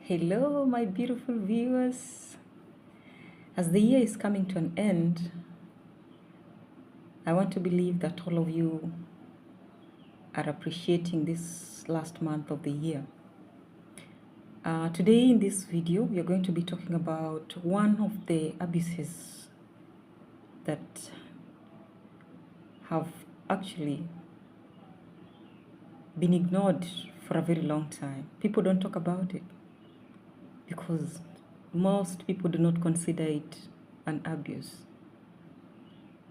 Hello, my beautiful viewers. As the year is coming to an end, I want to believe that all of you are appreciating this last month of the year. Today in this video, we are going to be talking about one of the abuses that have actually been ignored for a very long time. People don't talk about it because most people do not consider it an abuse.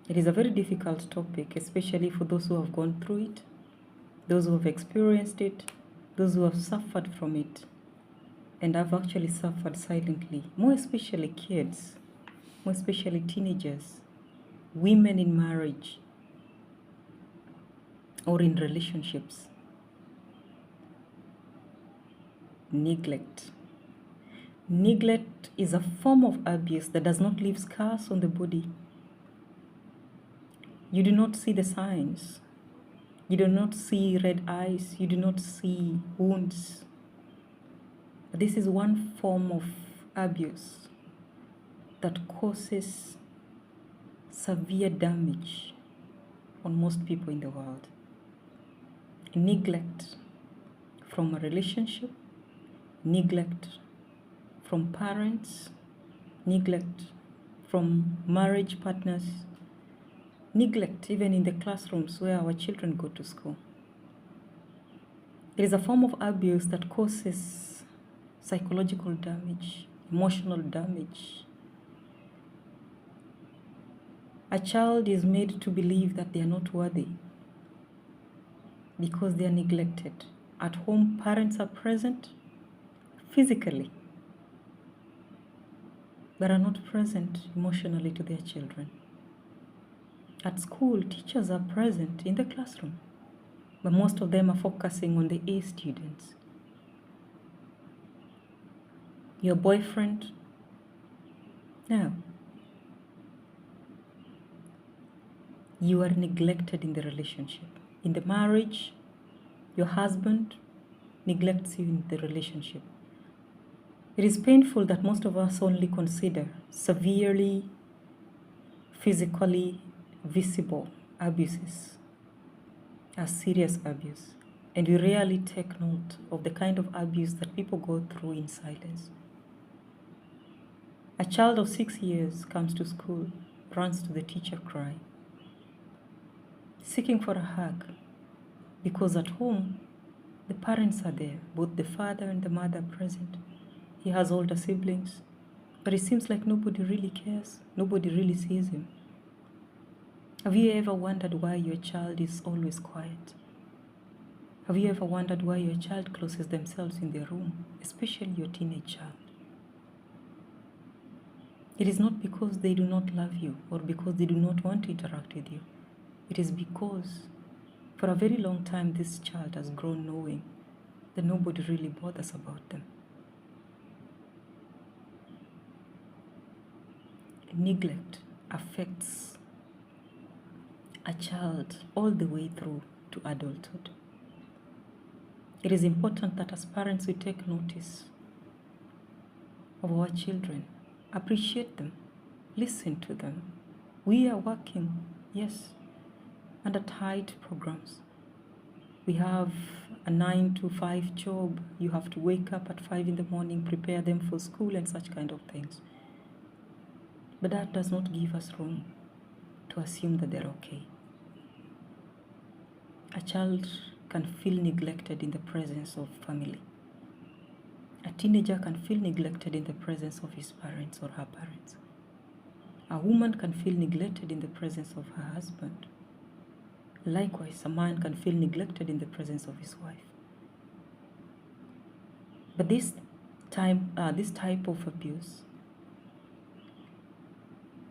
It is a very difficult topic, especially for those who have gone through it, those who have experienced it, those who have suffered from it, and have actually suffered silently, more especially kids, more especially teenagers, women in marriage or in relationships. Neglect. Neglect is a form of abuse that does not leave scars on the body. You do not see the signs. You do not see red eyes. You do not see wounds. This is one form of abuse that causes severe damage on most people in the world. Neglect from a relationship, neglect from parents, neglect from marriage partners, neglect even in the classrooms where our children go to school. It is a form of abuse that causes psychological damage, emotional damage. A child is made to believe that they are not worthy because they are neglected. At home, parents are present physically, but are not present emotionally to their children. At school, teachers are present in the classroom, but most of them are focusing on the A students. Your boyfriend, no. You are neglected in the relationship. In the marriage, your husband neglects you in the relationship. It is painful that most of us only consider severely, physically visible abuses as serious abuse, and we rarely take note of the kind of abuse that people go through in silence. A child of 6 years comes to school, runs to the teacher crying, seeking for a hug, because at home, the parents are there, both the father and the mother present. He has older siblings, but it seems like nobody really cares. Nobody really sees him. Have you ever wondered why your child is always quiet? Have you ever wondered why your child closes themselves in their room, especially your teenage child? It is not because they do not love you or because they do not want to interact with you. It is because for a very long time this child has grown knowing that nobody really bothers about them. Neglect affects a child all the way through to adulthood. It is important that as parents we take notice of our children, appreciate them, listen to them. We are working, yes, under tight programs. We have a 9 to 5 job. You have to wake up at 5 in the morning, prepare them for school and such kind of things. But that does not give us room to assume that they're okay. A child can feel neglected in the presence of family. A teenager can feel neglected in the presence of his parents or her parents. A woman can feel neglected in the presence of her husband. Likewise, a man can feel neglected in the presence of his wife. But this type of abuse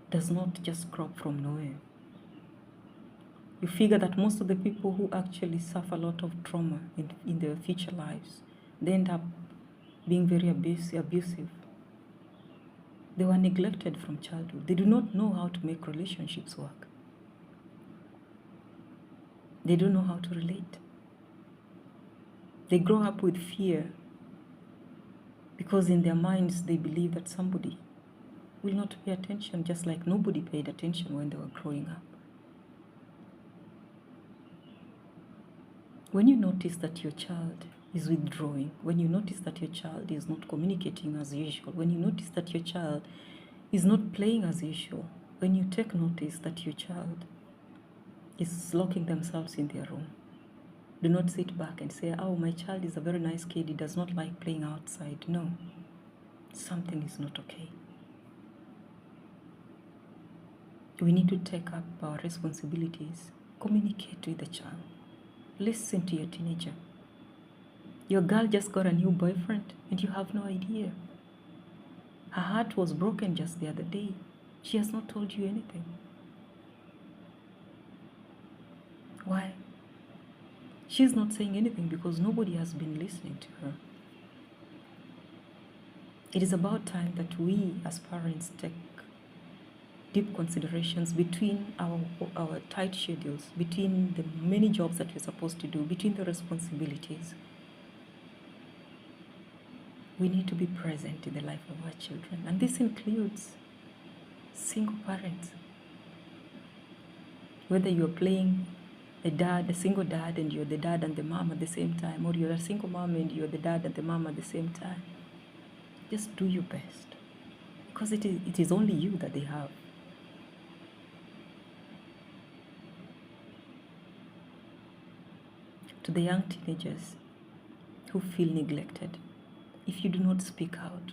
does not just crop from nowhere. You figure that most of the people who actually suffer a lot of trauma in their future lives, they end up being very abusive. They were neglected from childhood. They do not know how to make relationships work. They don't know how to relate. They grow up with fear Because in their minds, they believe that somebody will not pay attention, just like nobody paid attention when they were growing up. When you notice that your child is withdrawing, when you notice that your child is not communicating as usual, when you notice that your child is not playing as usual, when you take notice that your child is locking themselves in their room, do not sit back and say, oh, my child is a very nice kid, he does not like playing outside. No, something is not okay. We need to take up our responsibilities. Communicate with the child. Listen to your teenager. Your girl just got a new boyfriend and you have no idea. Her heart was broken just the other day. She has not told you anything. Why? She's not saying anything because nobody has been listening to her. It is about time that we as parents take deep considerations between our tight schedules, between the many jobs that we're supposed to do, between the responsibilities. We need to be present in the life of our children. And this includes single parents. Whether you're playing a single dad, and you're the dad and the mom at the same time, or you're a single mom and you're the dad and the mom at the same time, just do your best. Because it is only you that they have. To the young teenagers who feel neglected, if you do not speak out,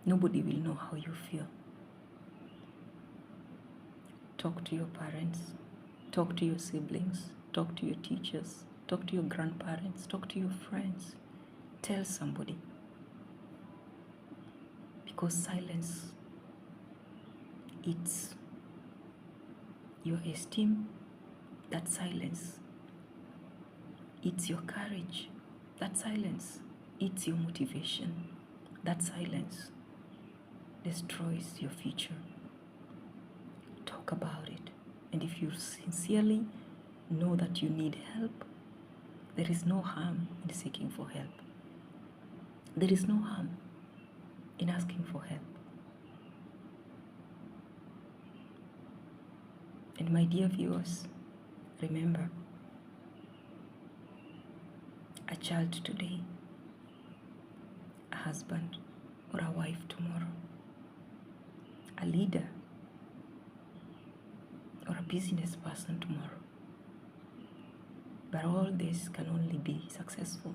nobody will know how you feel. Talk to your parents, talk to your siblings, talk to your teachers, talk to your grandparents, talk to your friends. Tell somebody. Because silence eats your esteem. That silence eats your courage. That silence eats your motivation. That silence destroys your future. Talk about it. And if you sincerely know that you need help, there is no harm in seeking for help. There is no harm in asking for help. And my dear viewers, remember, a child today, a husband or a wife tomorrow, a leader or a business person tomorrow. But all this can only be successful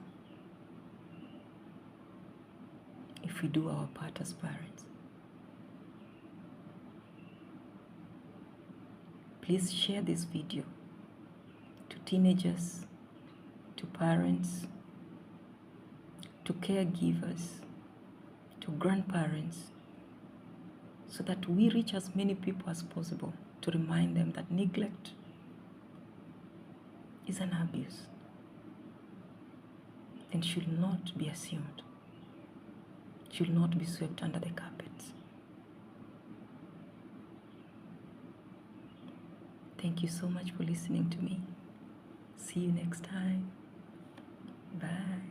if we do our part as parents. Please share this video to teenagers, to parents, to caregivers, to grandparents, so that we reach as many people as possible to remind them that neglect is an abuse and should not be assumed, should not be swept under the carpet. Thank you so much for listening to me. See you next time. Bye.